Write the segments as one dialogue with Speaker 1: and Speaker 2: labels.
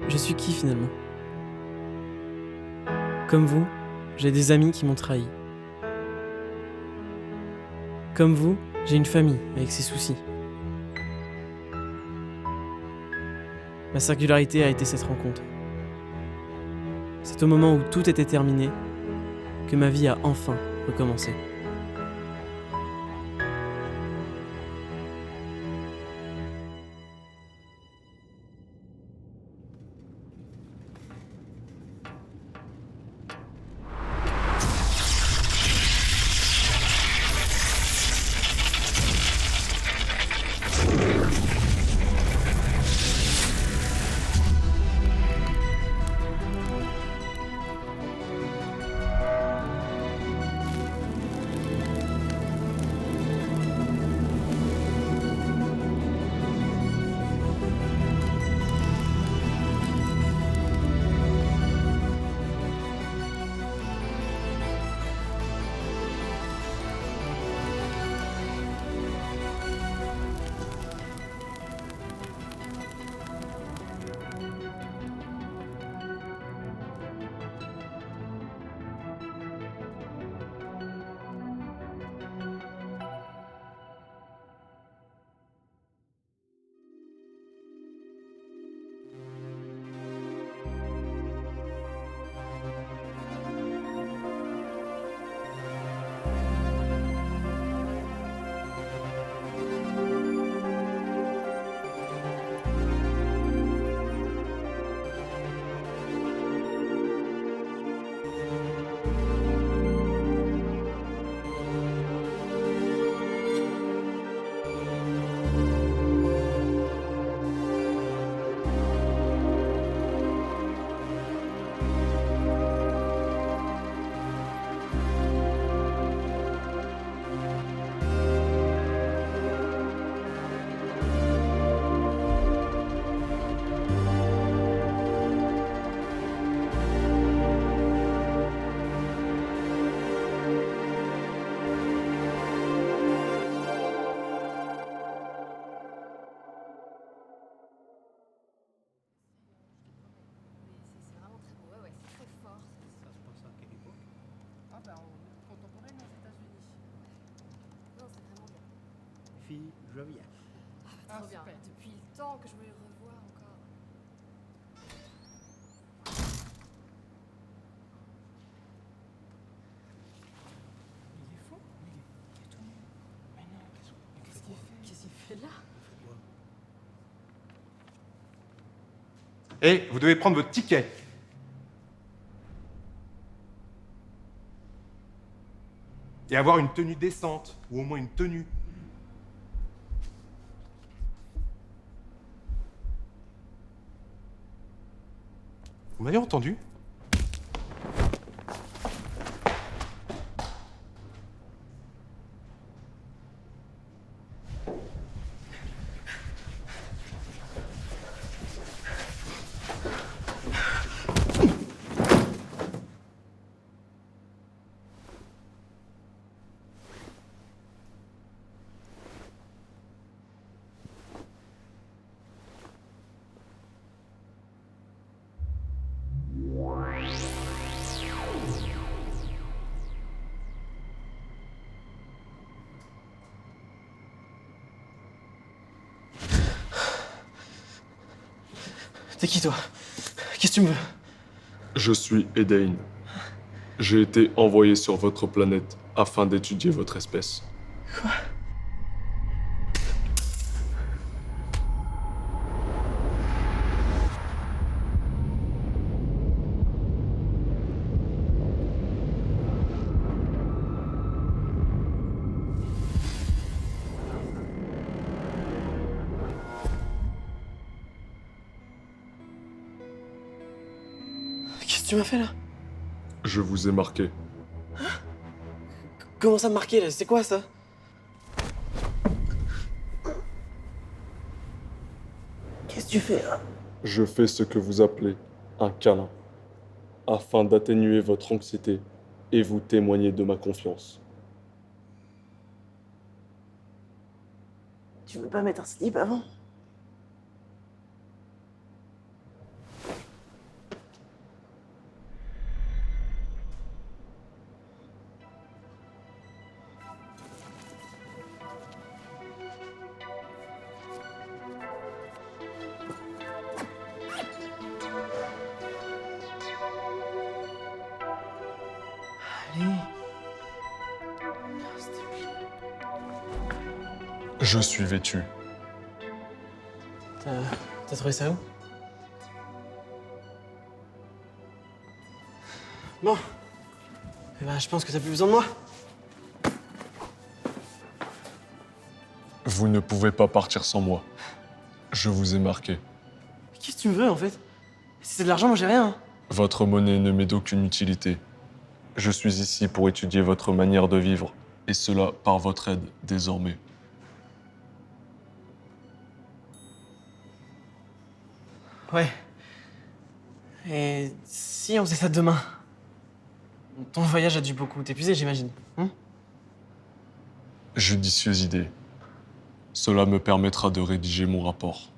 Speaker 1: Je suis qui finalement? Comme vous, j'ai des amis qui m'ont trahi. Comme vous, j'ai une famille avec ses soucis. Ma singularité a été cette rencontre. C'est au moment où tout était terminé que ma vie a enfin recommencé.
Speaker 2: Fille joviale.
Speaker 3: Ah, trop bien. Depuis le temps que je voulais le revoir encore.
Speaker 2: Il est fou. Il est tout nu. Mais non,
Speaker 3: Qu'est-ce qu'il fait là?
Speaker 4: Et vous devez prendre votre ticket. Et avoir une tenue décente, ou au moins une tenue. Vous m'avez entendu?
Speaker 1: T'es qui toi? Qu'est-ce que tu me veux?
Speaker 5: Je suis Edain. J'ai été envoyé sur votre planète afin d'étudier votre espèce.
Speaker 1: Quoi? Qu'est-ce que tu m'as fait là?
Speaker 5: Je vous ai marqué.
Speaker 1: Comment ça me marquer là? C'est quoi ça? que tu fais là?
Speaker 5: Je fais ce que vous appelez un câlin, afin d'atténuer votre anxiété et vous témoigner de ma confiance.
Speaker 1: Tu veux pas mettre un slip avant? Allez. S'il te plaît.
Speaker 5: Je suis vêtu.
Speaker 1: T'as trouvé ça où? Bon. Eh ben, je pense que t'as plus besoin de moi.
Speaker 5: Vous ne pouvez pas partir sans moi. Je vous ai marqué.
Speaker 1: Qu'est-ce que tu me veux en fait? Si c'est de l'argent, moi j'ai rien.
Speaker 5: Votre monnaie ne m'est d'aucune utilité. Je suis ici pour étudier votre manière de vivre, et cela par votre aide désormais.
Speaker 1: Ouais. Et si on faisait ça demain? Ton voyage a dû beaucoup t'épuiser, j'imagine.
Speaker 5: Judicieuse idée. Cela me permettra de rédiger mon rapport.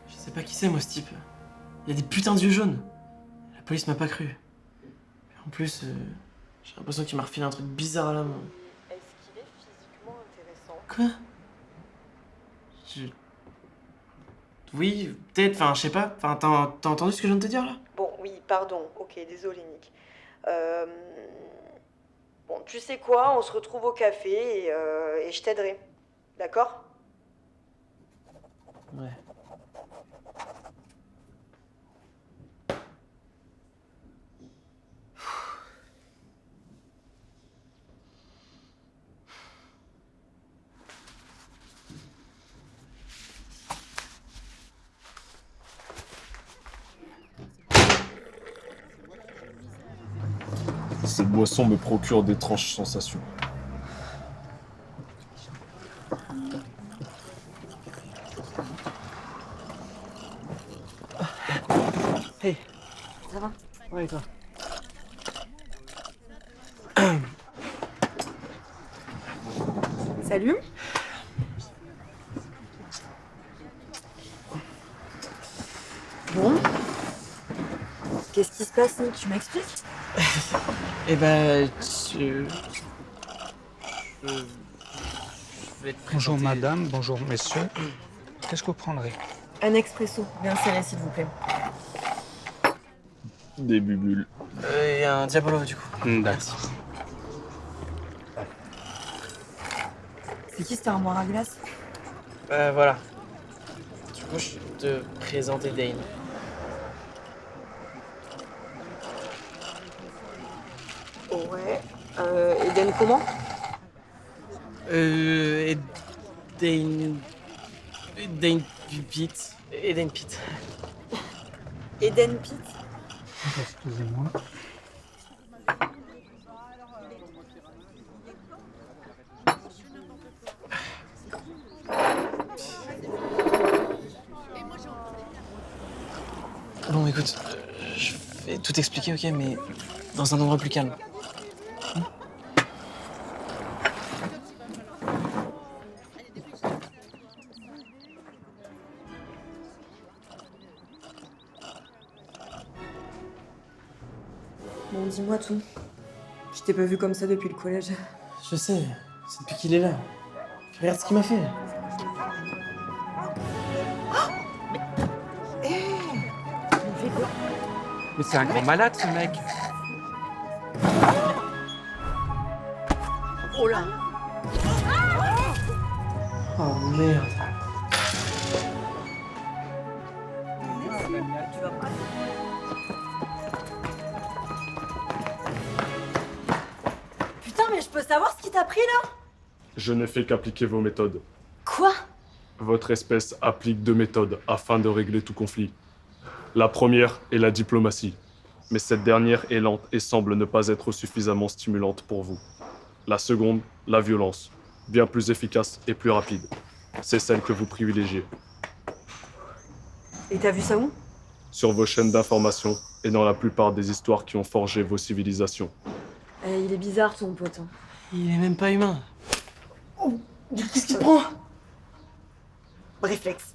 Speaker 1: Je sais pas qui c'est, moi, ce type. Il y a des putains d'yeux jaunes. La police m'a pas cru. En plus, j'ai l'impression qu'il m'a refilé un truc bizarre à la main.
Speaker 6: Est-ce qu'il est physiquement intéressant?
Speaker 1: Quoi? Oui, peut-être, enfin, je sais pas. Enfin, t'as entendu ce que je viens de te dire, là?
Speaker 6: Bon, oui, pardon. Ok, désolé, Nick. Bon, tu sais quoi? On se retrouve au café et je t'aiderai. D'accord?
Speaker 1: Ouais.
Speaker 5: Cette boisson me procure d'étranges sensations.
Speaker 1: Hey.
Speaker 6: Ça va?
Speaker 1: Ouais, et toi?
Speaker 6: Salut. Bon. Qu'est-ce qui se passe, Nick? Tu m'expliques?
Speaker 1: Eh ben, je vais te
Speaker 2: Bonjour
Speaker 1: présenter-
Speaker 2: madame, bonjour messieurs. Qu'est-ce que vous prendrez?
Speaker 6: Un expresso, bien serré, s'il vous plaît.
Speaker 5: Des bubules.
Speaker 1: Et un Diabolo, du coup.
Speaker 2: D'accord.
Speaker 6: C'est qui cette armoire à glace?
Speaker 1: Voilà. Du coup, je vais te présenter Dane.
Speaker 6: Ouais. Eden comment?
Speaker 1: Et Dane... Dane Pitt. Eden Pitt.
Speaker 6: Eden Pitt?
Speaker 2: Excusez-moi.
Speaker 1: Bon, écoute, je vais tout expliquer, ok, mais dans un endroit plus calme.
Speaker 6: Bon, dis-moi tout. Je t'ai pas vu comme ça depuis le collège.
Speaker 1: Je sais, c'est depuis qu'il est là. Regarde ce qu'il m'a fait.
Speaker 2: Mais c'est un grand malade ce mec.
Speaker 6: Oh là!
Speaker 1: Oh merde.
Speaker 6: Putain, mais je peux savoir ce qui t'a pris là?
Speaker 5: Je n'ai fait qu'appliquer vos méthodes.
Speaker 6: Quoi?
Speaker 5: Votre espèce applique 2 méthodes afin de régler tout conflit. La première est la diplomatie, mais cette dernière est lente et semble ne pas être suffisamment stimulante pour vous. La seconde, la violence, bien plus efficace et plus rapide. C'est celle que vous privilégiez.
Speaker 6: Et t'as vu ça où?
Speaker 5: Sur vos chaînes d'information et dans la plupart des histoires qui ont forgé vos civilisations.
Speaker 6: Il est bizarre ton pote. Hein.
Speaker 1: Il est même pas humain. Oh, qu'est-ce qu'il te prend?
Speaker 6: Réflexe.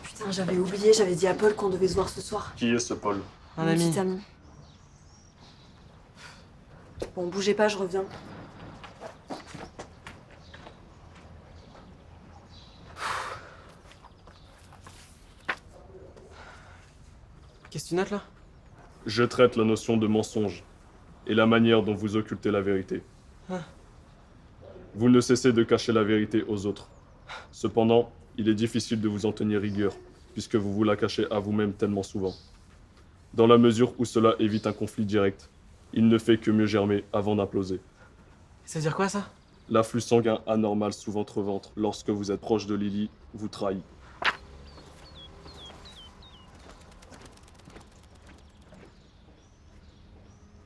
Speaker 6: Putain, j'avais oublié, j'avais dit à Paul qu'on devait se voir ce soir.
Speaker 5: Qui est ce Paul?
Speaker 1: Un
Speaker 6: Mon
Speaker 1: ami.
Speaker 6: petit ami. Bon, bougez pas, je reviens.
Speaker 1: Qu'est-ce que tu notes là?
Speaker 5: Je traite la notion de mensonge et la manière dont vous occultez la vérité.
Speaker 1: Ah.
Speaker 5: Vous ne cessez de cacher la vérité aux autres. Cependant, il est difficile de vous en tenir rigueur, puisque vous vous la cachez à vous-même tellement souvent. Dans la mesure où cela évite un conflit direct, il ne fait que mieux germer avant d'imploser.
Speaker 1: Ça veut dire quoi ça?
Speaker 5: L'afflux sanguin anormal sous votre ventre lorsque vous êtes proche de Lily vous trahit.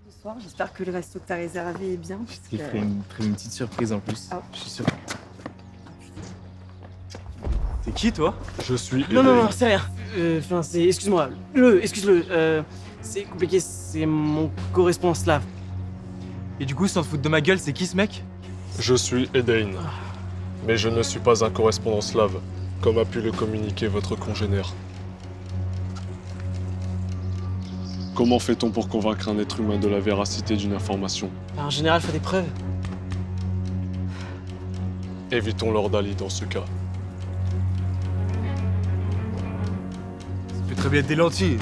Speaker 6: Ce soir, j'espère que le resto que t'as réservé est bien.
Speaker 2: Je t'ai prévu une petite surprise en plus.
Speaker 6: Ah.
Speaker 2: Je suis sûr. T'es qui toi?
Speaker 5: Je suis
Speaker 1: Non, non,
Speaker 5: Elaine.
Speaker 1: non, c'est rien. Enfin, c'est. Excuse-moi. Excuse-le. C'est compliqué, c'est mon correspondant slave.
Speaker 2: Et du coup, sans te foutre de ma gueule, c'est qui ce mec?
Speaker 5: Je suis Edain, mais je ne suis pas un correspondant slave, comme a pu le communiquer votre congénère. Comment fait-on pour convaincre un être humain de la véracité d'une information?
Speaker 1: En général, faut des preuves.
Speaker 5: Évitons Lord Ali dans ce cas.
Speaker 2: Ça peut très bien être des lentilles.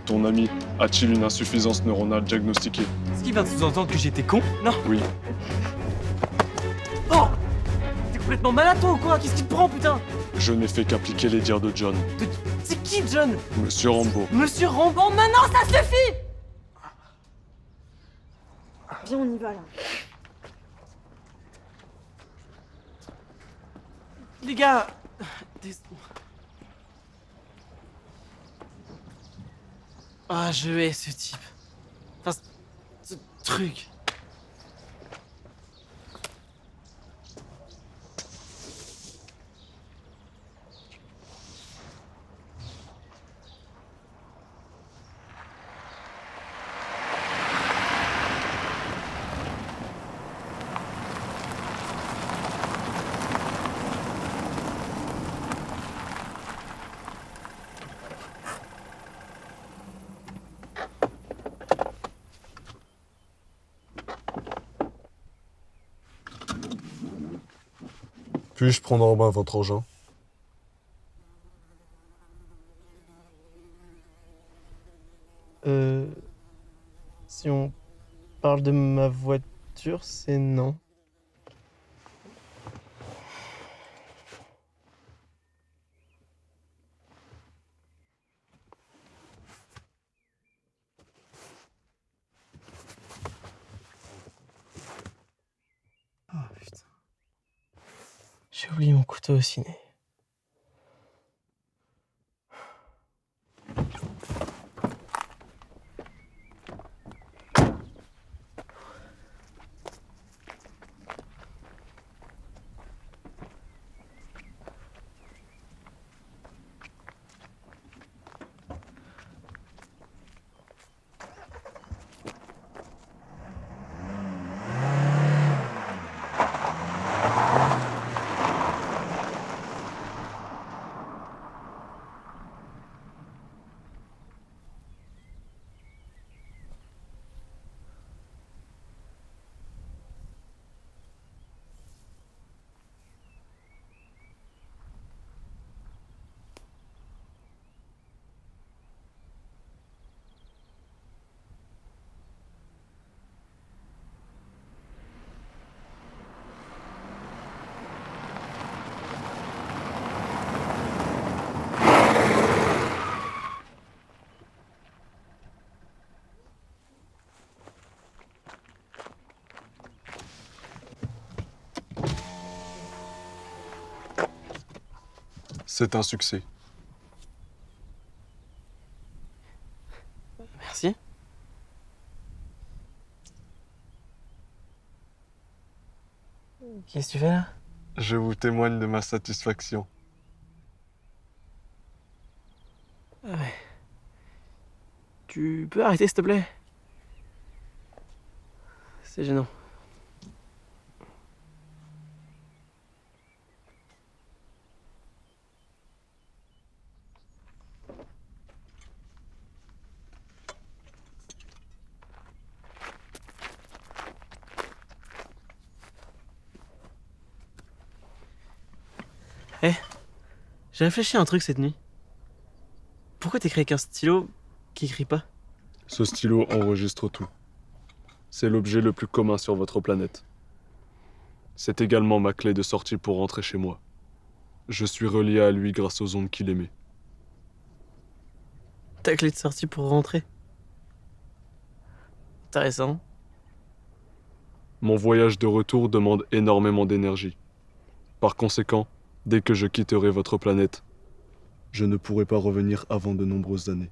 Speaker 5: Ton ami a-t-il une insuffisance neuronale diagnostiquée?
Speaker 2: Est-ce qu'il vient de sous-entendre que j'étais con? Non.
Speaker 5: Oui.
Speaker 1: Oh! T'es complètement malade toi ou quoi? Qu'est-ce qui te prend, putain?
Speaker 5: Je n'ai fait qu'appliquer les dires de John.
Speaker 1: C'est qui, John?
Speaker 5: Monsieur Rambo.
Speaker 1: Monsieur Rambo, maintenant ça suffit!
Speaker 6: Viens, on y va là.
Speaker 1: Les gars. Ah, je hais ce type. Enfin, ce truc.
Speaker 5: Puis-je prendre en main votre engin?
Speaker 1: Si on parle de ma voiture, c'est non. Oh putain. J'ai oublié mon couteau au ciné.
Speaker 5: C'est un succès.
Speaker 1: Merci. Qu'est-ce que tu fais là?
Speaker 5: Je vous témoigne de ma satisfaction.
Speaker 1: Ah ouais. Tu peux arrêter s'il te plaît? C'est gênant. Eh, j'ai réfléchi à un truc cette nuit. Pourquoi t'écris avec un stylo qui écrit pas?
Speaker 5: Ce stylo enregistre tout. C'est l'objet le plus commun sur votre planète. C'est également ma clé de sortie pour rentrer chez moi. Je suis relié à lui grâce aux ondes qu'il émet.
Speaker 1: Ta clé de sortie pour rentrer. Intéressant.
Speaker 5: Mon voyage de retour demande énormément d'énergie. Par conséquent, dès que je quitterai votre planète, je ne pourrai pas revenir avant de nombreuses années.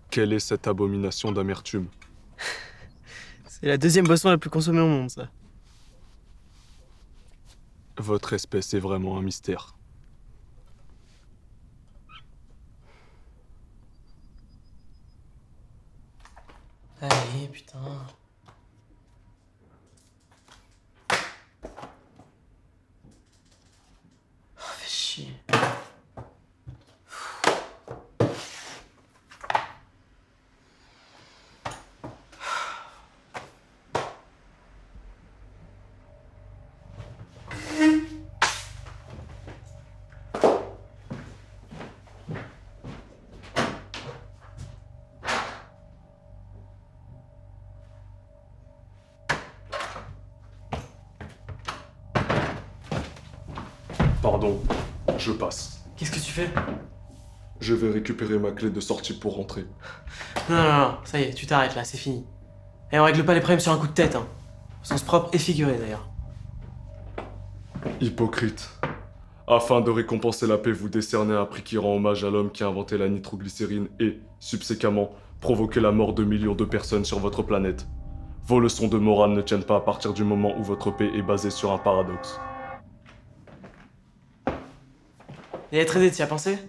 Speaker 5: Quelle est cette abomination d'amertume?
Speaker 1: C'est la deuxième boisson la plus consommée au monde, ça.
Speaker 5: Votre espèce est vraiment un mystère.
Speaker 1: Allez, putain. Oh, fais chier.
Speaker 5: Pardon, je passe.
Speaker 1: Qu'est-ce que tu fais?
Speaker 5: Je vais récupérer ma clé de sortie pour rentrer.
Speaker 1: Non, ça y est, tu t'arrêtes là, c'est fini. Et on règle pas les problèmes sur un coup de tête, hein. Au sens propre et figuré d'ailleurs.
Speaker 5: Hypocrite. Afin de récompenser la paix, vous décernez un prix qui rend hommage à l'homme qui a inventé la nitroglycérine et, subséquemment, provoqué la mort de millions de personnes sur votre planète. Vos leçons de morale ne tiennent pas à partir du moment où votre paix est basée sur un paradoxe.
Speaker 1: Et être aidé, t'y as pensé?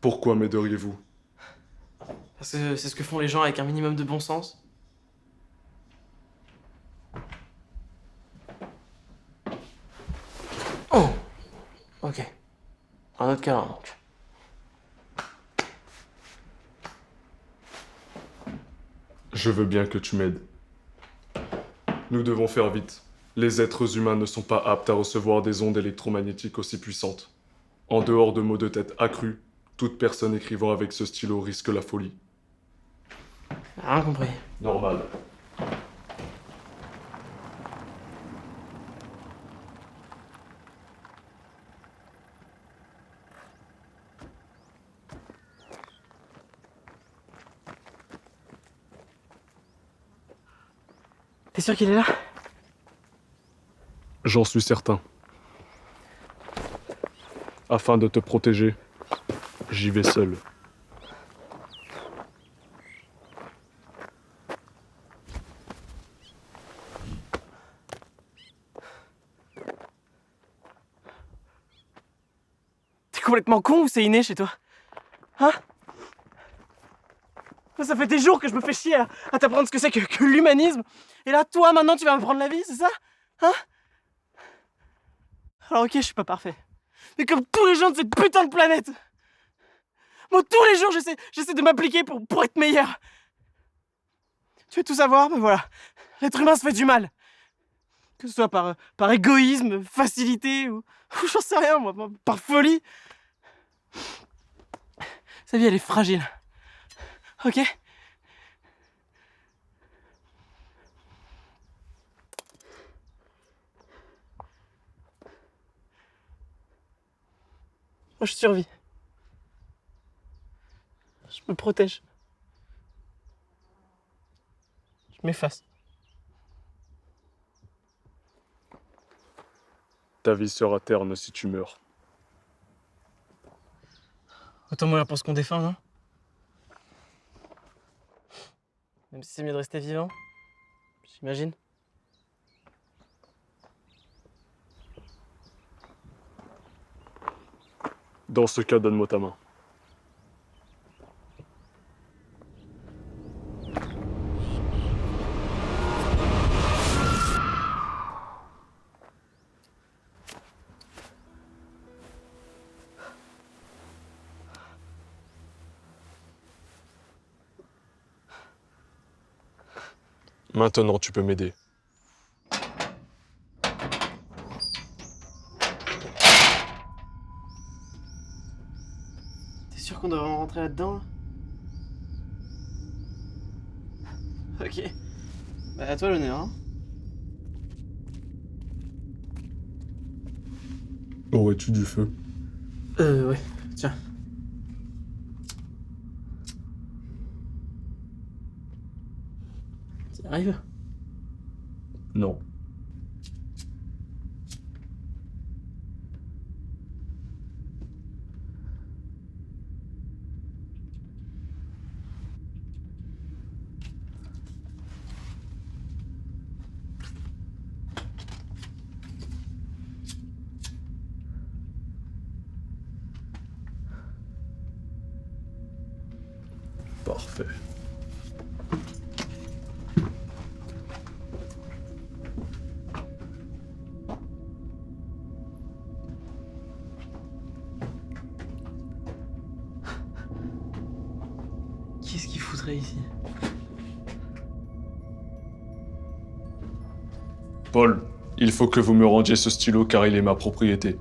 Speaker 5: Pourquoi m'aideriez-vous?
Speaker 1: Parce que c'est ce que font les gens avec un minimum de bon sens. Oh! Ok. Un autre câlin, donc.
Speaker 5: Je veux bien que tu m'aides. Nous devons faire vite. Les êtres humains ne sont pas aptes à recevoir des ondes électromagnétiques aussi puissantes. En dehors de maux de tête accrus, toute personne écrivant avec ce stylo risque la folie.
Speaker 1: Rien compris.
Speaker 5: Normal.
Speaker 1: T'es sûr qu'il est là?
Speaker 5: J'en suis certain. Afin de te protéger, j'y vais seul.
Speaker 1: T'es complètement con ou c'est inné chez toi? Hein? Ça fait des jours que je me fais chier à t'apprendre ce que c'est que l'humanisme. Et là, toi, maintenant, tu vas me prendre la vie, c'est ça? Hein? Alors ok, je suis pas parfait. Mais comme tous les gens de cette putain de planète, moi, tous les jours, j'essaie de m'appliquer pour être meilleur. Tu veux tout savoir? Ben voilà. L'être humain se fait du mal. Que ce soit par égoïsme, facilité, ou j'en sais rien, moi, par folie. Sa vie, elle est fragile. Ok? Moi, je survis. Je me protège. Je m'efface.
Speaker 5: Ta vie sera terne si tu meurs.
Speaker 1: Autant mourir pour ce qu'on défend, non? Même si c'est mieux de rester vivant, j'imagine.
Speaker 5: Dans ce cas, donne-moi ta main. Maintenant, tu peux m'aider.
Speaker 1: T'es sûr qu'on devrait rentrer là-dedans, là? Ok. Bah, à toi l'honneur, hein.
Speaker 5: Aurais-tu du feu?
Speaker 1: Ouais, tiens. Ça arrive?
Speaker 5: Non. Parfait.
Speaker 1: Qu'est-ce qu'il foutrait ici?
Speaker 5: Paul, il faut que vous me rendiez ce stylo car il est ma propriété.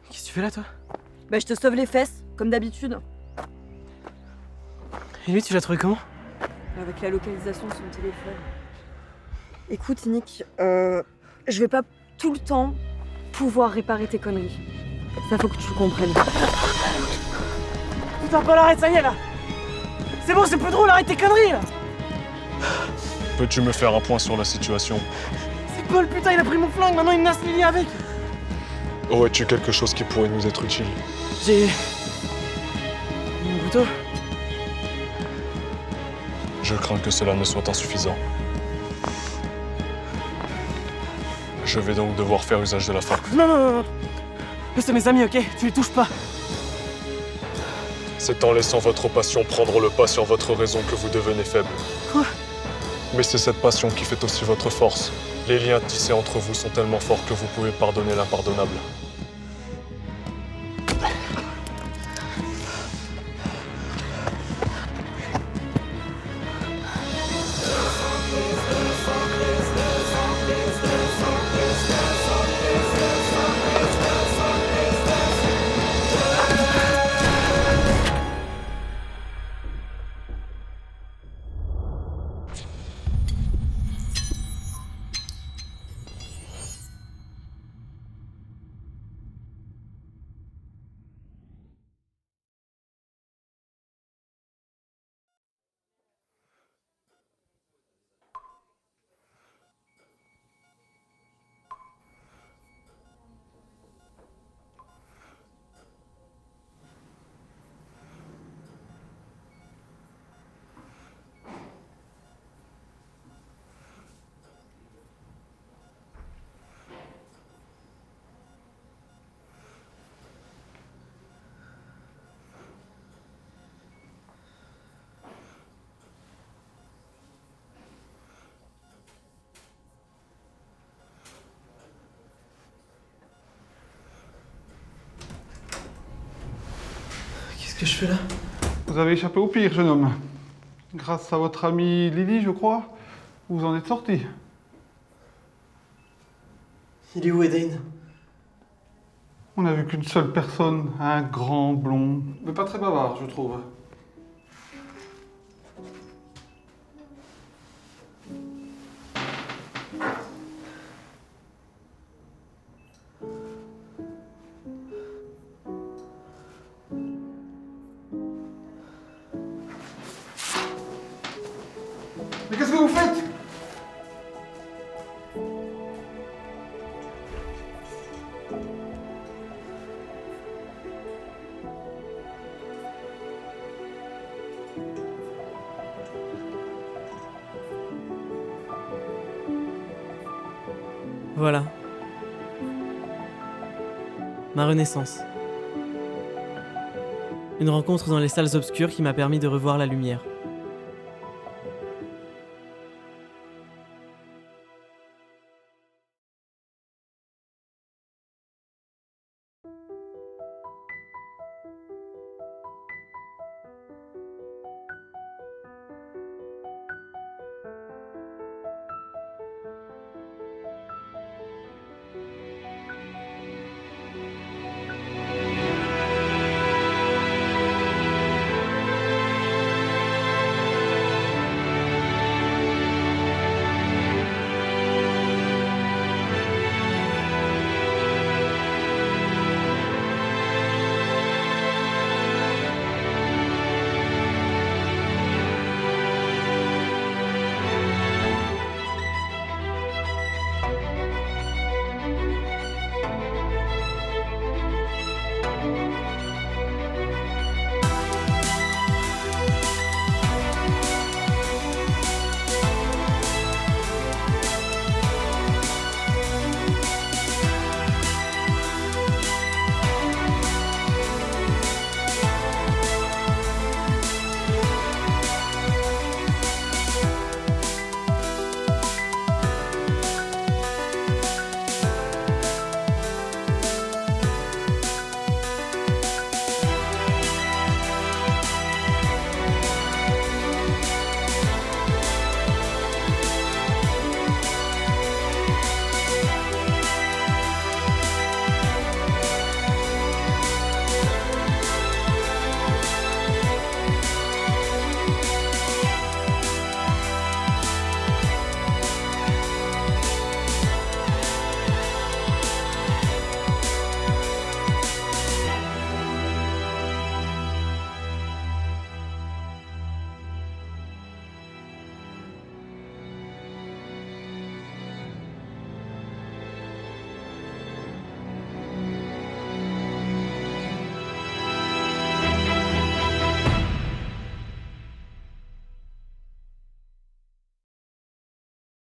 Speaker 1: Qu'est-ce que tu fais là, toi?
Speaker 6: Bah, je te sauve les fesses, comme d'habitude.
Speaker 1: Et lui, tu l'as trouvé comment?
Speaker 6: Avec la localisation de son téléphone. Écoute, Nick, je vais pas tout le temps pouvoir réparer tes conneries. Ça, faut que tu le comprennes.
Speaker 1: Putain, Paul, arrête, ça y est, là! C'est bon, c'est plus drôle, arrête tes conneries, là!
Speaker 5: Peux-tu me faire un point sur la situation?
Speaker 1: C'est Paul, putain, il a pris mon flingue, maintenant il menace Lily avec!
Speaker 5: Aurais-tu quelque chose qui pourrait nous être utile?
Speaker 1: J'ai... mon couteau.
Speaker 5: Je crains que cela ne soit insuffisant. Je vais donc devoir faire usage de la force.
Speaker 1: Non, non, non, non. Eux, c'est mes amis, ok? Tu les touches pas.
Speaker 5: C'est en laissant votre passion prendre le pas sur votre raison que vous devenez faible.
Speaker 1: Quoi?
Speaker 5: Mais c'est cette passion qui fait aussi votre force. Les liens tissés entre vous sont tellement forts que vous pouvez pardonner l'impardonnable.
Speaker 1: que je fais là?
Speaker 7: Vous avez échappé au pire, jeune homme. Grâce à votre amie Lily, je crois, vous en êtes sorti.
Speaker 1: Il est où, Eden?
Speaker 7: On n'a vu qu'une seule personne, un grand blond, mais pas très bavard, je trouve. Mais qu'est-ce que vous faites?
Speaker 1: Voilà. Ma renaissance. Une rencontre dans les salles obscures qui m'a permis de revoir la lumière.